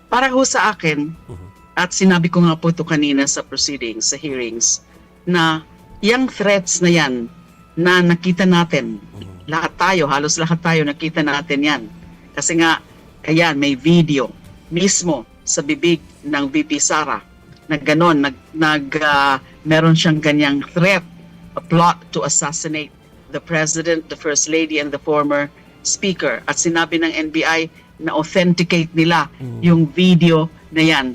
Para ho sa akin, at sinabi ko nga po ito kanina sa proceedings, sa hearings, na yung threats na yan na nakita natin, lahat tayo, halos lahat tayo nakita natin yan. Kasi nga, ayan, may video mismo sa bibig ng VP Sara na ganon, meron siyang ganyang threat, a plot to assassinate the President, the First Lady, and the former Speaker. At sinabi ng NBI na authenticate nila yung video na yan.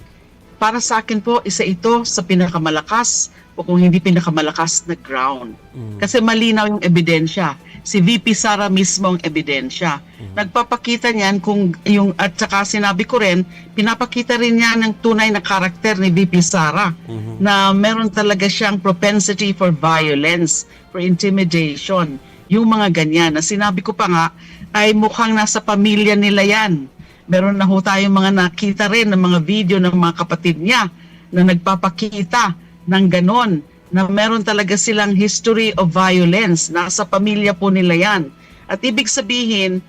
Para sa akin po, isa ito sa pinakamalakas o kung hindi pinakamalakas na ground. Kasi malinaw yung ebidensya. Si VP Sara mismo ang ebidensya. Nagpapakita niyan kung yung, at saka sinabi ko rin, pinapakita rin niya ng tunay na karakter ni VP Sara na meron talaga siyang propensity for violence, for intimidation. Yung mga ganyan na sinabi ko pa nga ay mukhang nasa pamilya nila yan. Meron na ho tayong mga nakita rin ng mga video ng mga kapatid niya na nagpapakita ng ganon, na meron talaga silang history of violence. Nasa pamilya po nila yan. At ibig sabihin,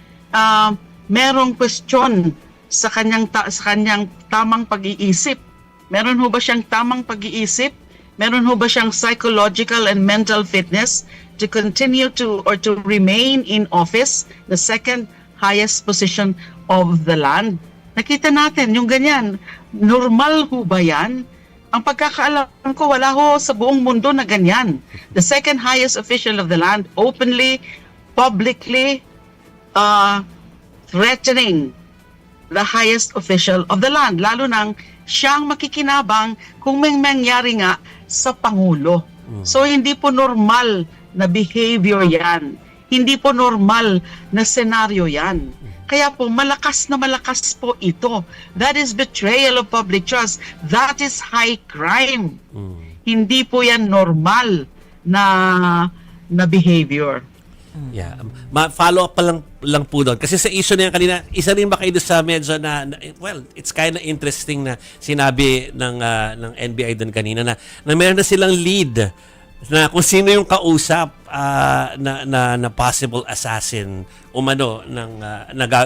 merong question sa kanyang tamang pag-iisip. Meron ho ba siyang tamang pag-iisip? Meron ho ba siyang psychological and mental fitness to continue to or to remain in office, the second highest position of the land? Nakita natin yung ganyan. Normal ho ba yan? Ang pagkakaalam ko, wala ho sa buong mundo na ganyan. The second highest official of the land openly, publicly threatening the highest official of the land. Lalo nang siyang makikinabang kung may mangyari nga sa Pangulo. So hindi po normal na behavior yan. Hindi po normal na senaryo yan. Kaya po malakas na malakas po ito. That is betrayal of public trust. That is high crime. Hindi po yan normal na behavior. Yeah. Follow up pa lang po doon. Kasi sa issue na yan kanina, isa rin ba kayo sa medyo well, it's kind of interesting na sinabi ng NBI doon kanina na meron na silang lead na kung sino yung kausap na possible assassin umano ng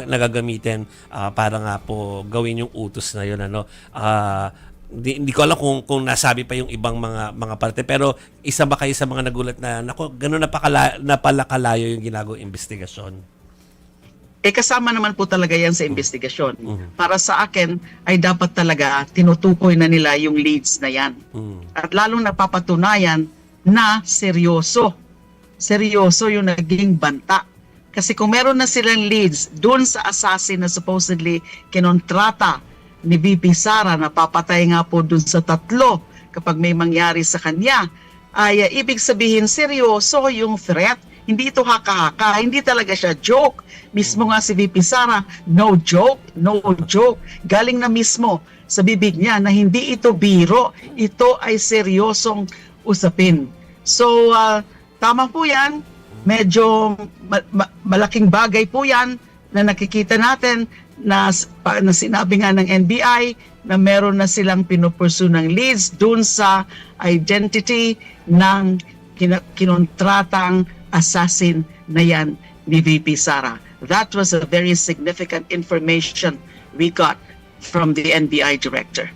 nagagamitin para nga po gawin yung utos na yun, ano. Hindi ko alam kung nasabi pa yung ibang mga parte, pero isa ba kayo sa mga nagulat na nako gano'n napalakalayo yung ginagawang investigasyon? Kasama naman po talaga yan sa investigasyon. Para sa akin ay dapat talaga tinutukoy na nila yung leads na yan. At lalong napapatunayan na seryoso. Seryoso yung naging banta. Kasi kung meron na silang leads doon sa assassin na supposedly kinontrata ni VP Sara, na papatay nga po doon sa 3 kapag may mangyari sa kanya, ay ibig sabihin seryoso yung threat. Hindi ito haka-haka, hindi talaga siya joke. Mismo nga si VP Sara, no joke, no joke. Galing na mismo sa bibig niya na hindi ito biro, ito ay seryosong usapin. So, tama po yan. Medyo malaking bagay po yan na nakikita natin na sinabi nga ng NBI na meron na silang pinupursu ng leads dun sa identity ng kinontratang assassin na yan ni VP Sara. That was a very significant information we got from the NBI director.